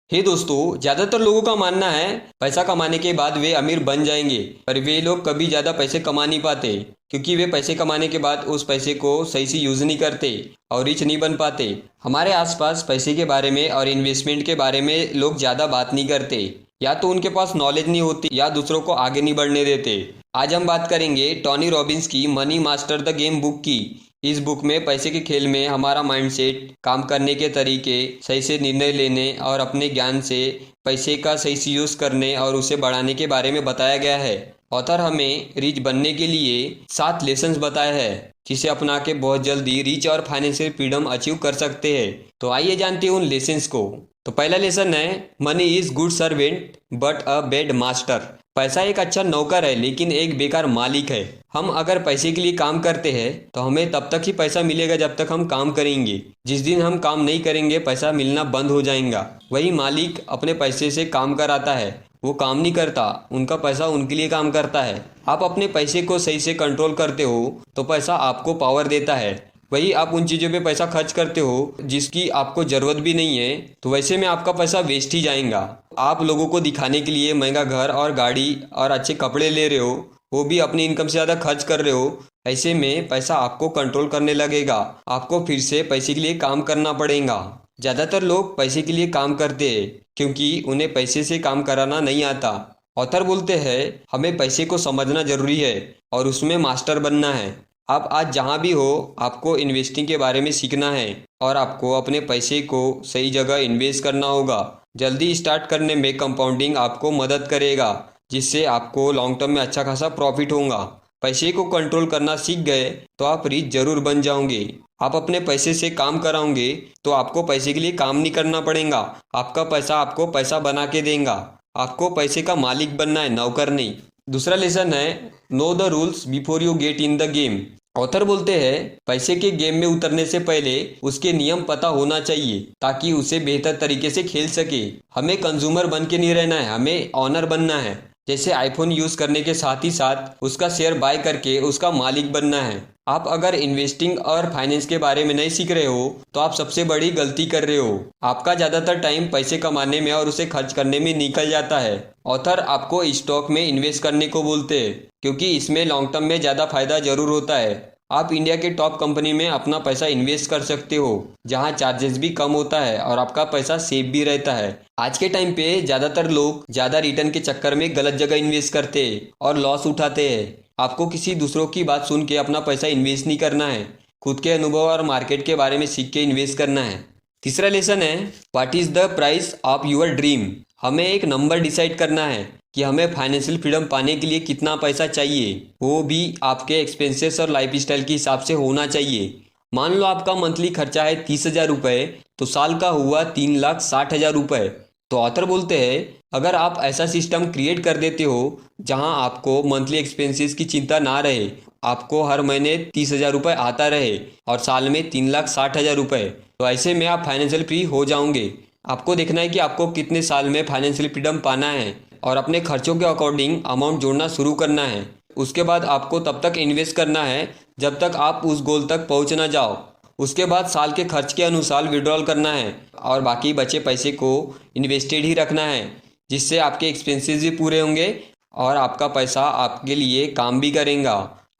हे दोस्तों, ज्यादातर लोगों का मानना है पैसा कमाने के बाद वे अमीर बन जाएंगे। पर वे लोग कभी ज्यादा पैसे कमा नहीं पाते, क्योंकि वे पैसे कमाने के बाद उस पैसे को सही से यूज नहीं करते और रिच नहीं बन पाते। हमारे आसपास पैसे के बारे में और इन्वेस्टमेंट के बारे में लोग ज्यादा बात नहीं करते। या तो उनके पास नॉलेज नहीं होती या दूसरों को आगे नहीं बढ़ने देते। आज हम बात करेंगे टोनी रॉबिन्स की money master the game book की। इस बुक में पैसे के खेल में हमारा माइंडसेट, काम करने के तरीके, सही से निर्णय लेने और अपने ज्ञान से पैसे का सही से यूज करने और उसे बढ़ाने के बारे में बताया गया है। ऑथर हमें रिच बनने के लिए 7 लेसन्स बताए हैं, जिसे अपना के बहुत जल्दी रिच और फाइनेंशियल फ्रीडम अचीव कर सकते हैं। तो आइए जानते हैं उन लेसन्स को। तो पहला लेसन है, money is good servant but a bad master. पैसा एक अच्छा नौकर है लेकिन एक बेकार मालिक है। हम अगर पैसे के लिए काम करते हैं तो हमें तब तक ही पैसा मिलेगा जब तक हम काम करेंगे। जिस दिन हम काम नहीं करेंगे पैसा मिलना बंद हो जाएगा। वही मालिक अपने पैसे से काम कराता है, वो काम नहीं करता, उनका पैसा उनके लिए काम करता है। आप अपने पैसे को सही से कंट्रोल करते हो तो पैसा आपको पावर देता है। वही आप उन चीज़ों पे पैसा खर्च करते हो जिसकी आपको ज़रूरत भी नहीं है, तो वैसे में आपका पैसा वेस्ट ही जाएगा। आप लोगों को दिखाने के लिए महंगा घर और गाड़ी और अच्छे कपड़े ले रहे हो, वो भी अपनी इनकम से ज़्यादा खर्च कर रहे हो। ऐसे में पैसा आपको कंट्रोल करने लगेगा। आपको फिर से पैसे के लिए काम करना पड़ेगा। ज़्यादातर लोग पैसे के लिए काम करते हैं क्योंकि उन्हें पैसे से काम कराना नहीं आता। ऑथर बोलते हैं हमें पैसे को समझना जरूरी है और उसमें मास्टर बनना है। आप आज जहाँ भी हो, आपको इन्वेस्टिंग के बारे में सीखना है और आपको अपने पैसे को सही जगह इन्वेस्ट करना होगा। जल्दी स्टार्ट करने में कंपाउंडिंग आपको मदद करेगा, जिससे आपको लॉन्ग टर्म में अच्छा खासा प्रॉफिट होगा। पैसे को कंट्रोल करना सीख गए तो आप रिच जरूर बन जाओगे। आप अपने पैसे से काम कराओगे तो आपको पैसे के लिए काम नहीं करना पड़ेगा। आपका पैसा आपको पैसा बना के देगा। आपको पैसे का मालिक बनना है, नौकर नहीं। दूसरा लेसन है, know the rules before you get in the game. Author बोलते हैं पैसे के गेम में उतरने से पहले उसके नियम पता होना चाहिए ताकि उसे बेहतर तरीके से खेल सके। हमें कंज्यूमर बन के नहीं रहना है, हमें ऑनर बनना है। जैसे आईफोन यूज करने के साथ ही साथ उसका शेयर बाय करके उसका मालिक बनना है। आप अगर इन्वेस्टिंग और फाइनेंस के बारे में नहीं सीख रहे हो तो आप सबसे बड़ी गलती कर रहे हो। आपका ज्यादातर टाइम पैसे कमाने में और उसे खर्च करने में निकल जाता है। ऑथर आपको स्टॉक में इन्वेस्ट करने को बोलते हैं क्योंकि इसमें लॉन्ग टर्म में ज्यादा फायदा जरूर होता है। आप इंडिया के टॉप कंपनी में अपना पैसा इन्वेस्ट कर सकते हो जहां चार्जेस भी कम होता है और आपका पैसा सेफ भी रहता है। आज के टाइम पे ज्यादातर लोग ज्यादा रिटर्न के चक्कर में गलत जगह इन्वेस्ट करते हैं और लॉस उठाते हैं। आपको किसी दूसरों की बात सुन के अपना पैसा इन्वेस्ट नहीं करना है, खुद के अनुभव और मार्केट के बारे में सीख के इन्वेस्ट करना है। तीसरा लेसन है, what is the price of your dream. हमें एक नंबर डिसाइड करना है कि हमें फाइनेंशियल फ्रीडम पाने के लिए कितना पैसा चाहिए, वो भी आपके एक्सपेंसेस और लाइफस्टाइल के हिसाब से होना चाहिए। मान लो आपका मंथली खर्चा है 30,000 रुपये, तो साल का हुआ 3,60,000 रुपये। तो ऑथर बोलते हैं अगर आप ऐसा सिस्टम क्रिएट कर देते हो जहां आपको मंथली एक्सपेंसेस की चिंता ना रहे, आपको हर महीने 30,000 रुपये आता रहे और साल में 3,60,000 रुपये, तो ऐसे में आप फाइनेंशियल फ्री हो जाओगे। आपको देखना है कि आपको कितने साल में फाइनेंशियल फ्रीडम पाना है और अपने खर्चों के अकॉर्डिंग अमाउंट जोड़ना शुरू करना है। उसके बाद आपको तब तक इन्वेस्ट करना है जब तक आप उस गोल तक पहुंच ना जाओ। उसके बाद साल के खर्च के अनुसार विड्रॉल करना है और बाकी बचे पैसे को इन्वेस्टेड ही रखना है, जिससे आपके एक्सपेंसेस भी पूरे होंगे और आपका पैसा आपके लिए काम भी करेगा।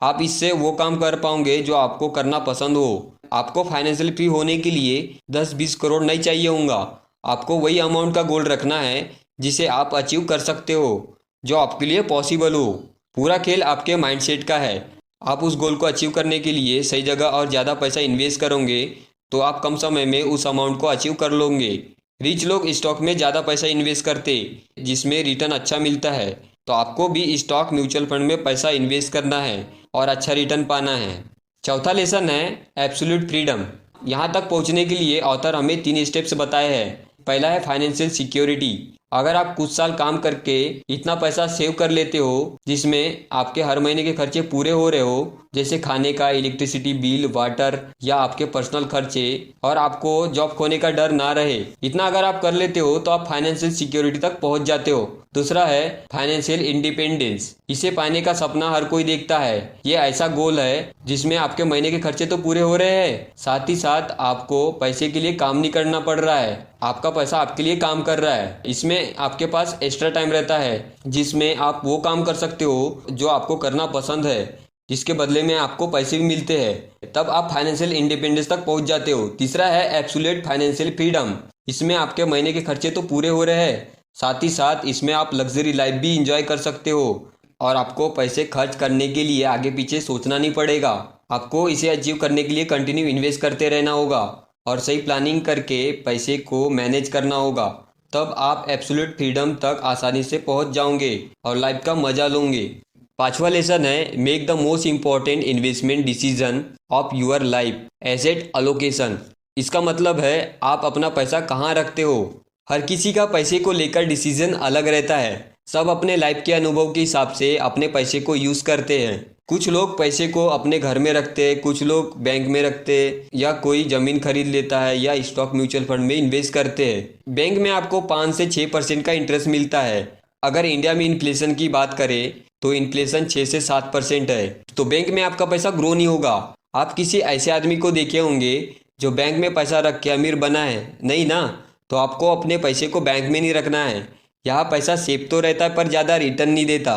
आप इससे वो काम कर पाओगे जो आपको करना पसंद हो। आपको फाइनेंशियल फ्री होने के लिए 10-20 करोड़ नहीं चाहिए होगा। आपको वही अमाउंट का गोल रखना है जिसे आप अचीव कर सकते हो, जो आपके लिए पॉसिबल हो। पूरा खेल आपके माइंडसेट का है। आप उस गोल को अचीव करने के लिए सही जगह और ज़्यादा पैसा इन्वेस्ट करोगे तो आप कम समय में उस अमाउंट को अचीव कर लोगे। रिच लोग स्टॉक में ज़्यादा पैसा इन्वेस्ट करते जिसमें रिटर्न अच्छा मिलता है, तो आपको भी स्टॉक म्यूचुअल फंड में पैसा इन्वेस्ट करना है और अच्छा रिटर्न पाना है। चौथा लेसन है एब्सोल्यूट फ्रीडम। यहाँ तक पहुँचने के लिए ऑथर हमें 3 स्टेप्स बताए हैं। पहला है फाइनेंशियल सिक्योरिटी। अगर आप कुछ साल काम करके इतना पैसा सेव कर लेते हो जिसमें आपके हर महीने के खर्चे पूरे हो रहे हो, जैसे खाने का, इलेक्ट्रिसिटी बिल, वाटर या आपके पर्सनल खर्चे, और आपको जॉब खोने का डर ना रहे, इतना अगर आप कर लेते हो तो आप फाइनेंशियल सिक्योरिटी तक पहुंच जाते हो। दूसरा है फाइनेंशियल इंडिपेंडेंस। इसे पाने का सपना हर कोई देखता है। ये ऐसा गोल है जिसमें आपके महीने के खर्चे तो पूरे हो रहे हैं, साथ ही साथ आपको पैसे के लिए काम नहीं करना पड़ रहा है, आपका पैसा आपके लिए काम कर रहा है। इसमें आपके पास एक्स्ट्रा टाइम रहता है जिसमें आप वो काम कर सकते हो जो आपको करना पसंद है, जिसके बदले में आपको पैसे भी मिलते हैं। तब आप फाइनेंशियल इंडिपेंडेंस तक पहुंच जाते हो। तीसरा है एब्सोल्यूट फाइनेंशियल फ्रीडम। इसमें आपके महीने के खर्चे तो पूरे हो रहे हैं, साथ ही साथ इसमें आप लग्जरी लाइफ भी इंजॉय कर सकते हो और आपको पैसे खर्च करने के लिए आगे पीछे सोचना नहीं पड़ेगा। आपको इसे अचीव करने के लिए कंटिन्यू इन्वेस्ट करते रहना होगा और सही प्लानिंग करके पैसे को मैनेज करना होगा। तब आप एब्सोल्यूट फ्रीडम तक आसानी से पहुंच जाओगे और लाइफ का मजा लोगे। पांचवा लेसन है make the most important investment decision of your life, asset allocation. इसका मतलब है आप अपना पैसा कहाँ रखते हो। हर किसी का पैसे को लेकर डिसीजन अलग रहता है। सब अपने लाइफ के अनुभव के हिसाब से अपने पैसे को यूज़ करते हैं। कुछ लोग पैसे को अपने घर में रखते हैं, कुछ लोग बैंक में रखते हैं, या कोई ज़मीन खरीद लेता है या स्टॉक म्यूचुअल फंड में इन्वेस्ट करते हैं। बैंक में आपको 5 से 6% का इंटरेस्ट मिलता है। अगर इंडिया में इन्फ्लेशन की बात करें तो इन्फ्लेशन 6 से 7% है, तो बैंक में आपका पैसा ग्रो नहीं होगा। आप किसी ऐसे आदमी को देखे होंगे जो बैंक में पैसा रख के अमीर बना है? नहीं ना। तो आपको अपने पैसे को बैंक में नहीं रखना है। यहाँ पैसा सेफ तो रहता है पर ज़्यादा रिटर्न नहीं देता।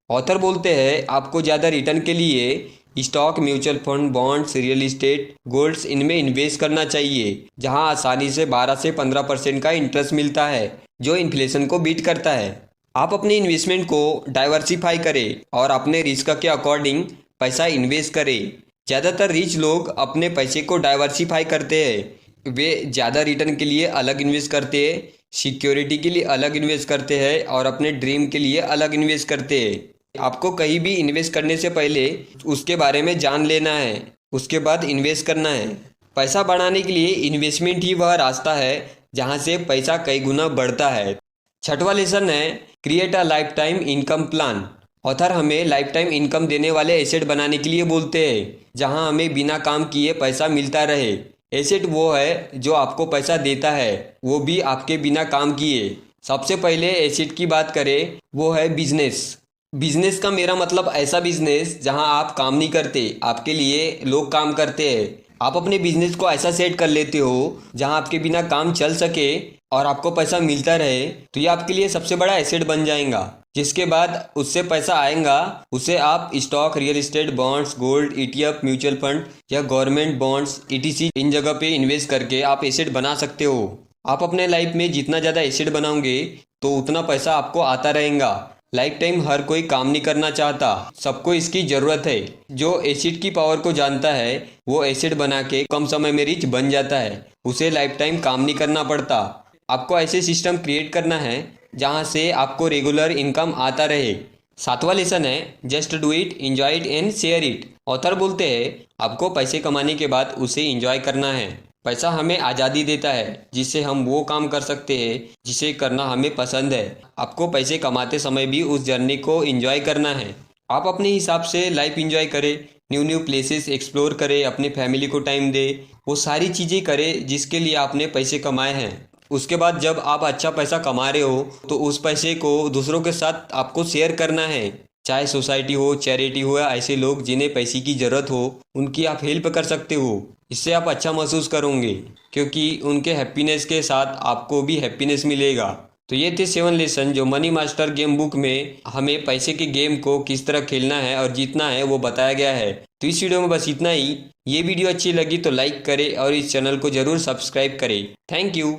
ऑथर बोलते हैं आपको ज़्यादा रिटर्न के लिए stock, mutual fund, bonds, real estate, golds, इनमें इन्वेस्ट करना चाहिए, जहाँ आसानी से 12 से 15% का इंटरेस्ट मिलता है जो इन्फ्लेशन को बीट करता है। आप अपने इन्वेस्टमेंट को डाइवर्सिफाई करें और अपने रिस्क के अकॉर्डिंग पैसा इन्वेस्ट करें। ज़्यादातर रिच लोग अपने पैसे को डाइवर्सिफाई करते हैं। वे ज़्यादा रिटर्न के लिए अलग इन्वेस्ट करते हैं, सिक्योरिटी के लिए अलग इन्वेस्ट करते हैं और अपने ड्रीम के लिए अलग इन्वेस्ट करते हैं। आपको कहीं भी इन्वेस्ट करने से पहले उसके बारे में जान लेना है, उसके बाद इन्वेस्ट करना है। पैसा बढ़ाने के लिए इन्वेस्टमेंट ही वह रास्ता है जहाँ से पैसा कई गुना बढ़ता है। छठवां लेसन है create a life time income plan. Author हमें लाइफ टाइम इनकम देने वाले एसेट बनाने के लिए बोलते हैं जहां हमें बिना काम किए पैसा मिलता रहे। एसेट वो है जो आपको पैसा देता है, वो भी आपके बिना काम किए। सबसे पहले एसेट की बात करें वो है बिजनेस। बिजनेस का मेरा मतलब ऐसा बिजनेस जहां आप काम नहीं करते, आपके लिए लोग काम करते हैं। आप अपने बिजनेस को ऐसा सेट कर लेते हो जहां आपके बिना काम चल सके और आपको पैसा मिलता रहे, तो ये आपके लिए सबसे बड़ा एसेट बन जाएगा। जिसके बाद उससे पैसा आएगा, उसे आप stock, real estate, bonds, gold, ETF, mutual fund या गवर्नमेंट बॉन्ड्स ETC इन जगह पे इन्वेस्ट करके आप एसेट बना सकते हो। आप अपने लाइफ में जितना ज़्यादा एसेट बनाओगे तो उतना पैसा आपको आता रहेगा। लाइफ टाइम हर कोई काम नहीं करना चाहता, सबको इसकी ज़रूरत है। जो एसेट की पावर को जानता है वो एसेट बना के कम समय में रिच बन जाता है, उसे लाइफ टाइम काम नहीं करना पड़ता। आपको ऐसे सिस्टम क्रिएट करना है जहां से आपको रेगुलर इनकम आता रहे। सातवां लेसन है just do it, enjoy it and share it. Author बोलते हैं आपको पैसे कमाने के बाद उसे एंजॉय करना है। पैसा हमें आज़ादी देता है जिससे हम वो काम कर सकते हैं जिसे करना हमें पसंद है। आपको पैसे कमाते समय भी उस जर्नी को एंजॉय करना है। आप अपने हिसाब से लाइफ एंजॉय करें, न्यू प्लेसेस एक्सप्लोर करें, अपनी फैमिली को टाइम दे, वो सारी चीज़ें करें जिसके लिए आपने पैसे कमाए हैं। उसके बाद जब आप अच्छा पैसा कमा रहे हो तो उस पैसे को दूसरों के साथ आपको शेयर करना है, चाहे सोसाइटी हो, चैरिटी हो या ऐसे लोग जिन्हें पैसे की ज़रूरत हो उनकी आप हेल्प कर सकते हो। इससे आप अच्छा महसूस करोगे क्योंकि उनके हैप्पीनेस के साथ आपको भी हैप्पीनेस मिलेगा। तो ये थे 7 लेसन जो मनी मास्टर गेम बुक में हमें पैसे के गेम को किस तरह खेलना है और जीतना है वो बताया गया है। तो इस वीडियो में बस इतना ही। ये वीडियो अच्छी लगी तो लाइक करें और इस चैनल को ज़रूर सब्सक्राइब करें। Thank you.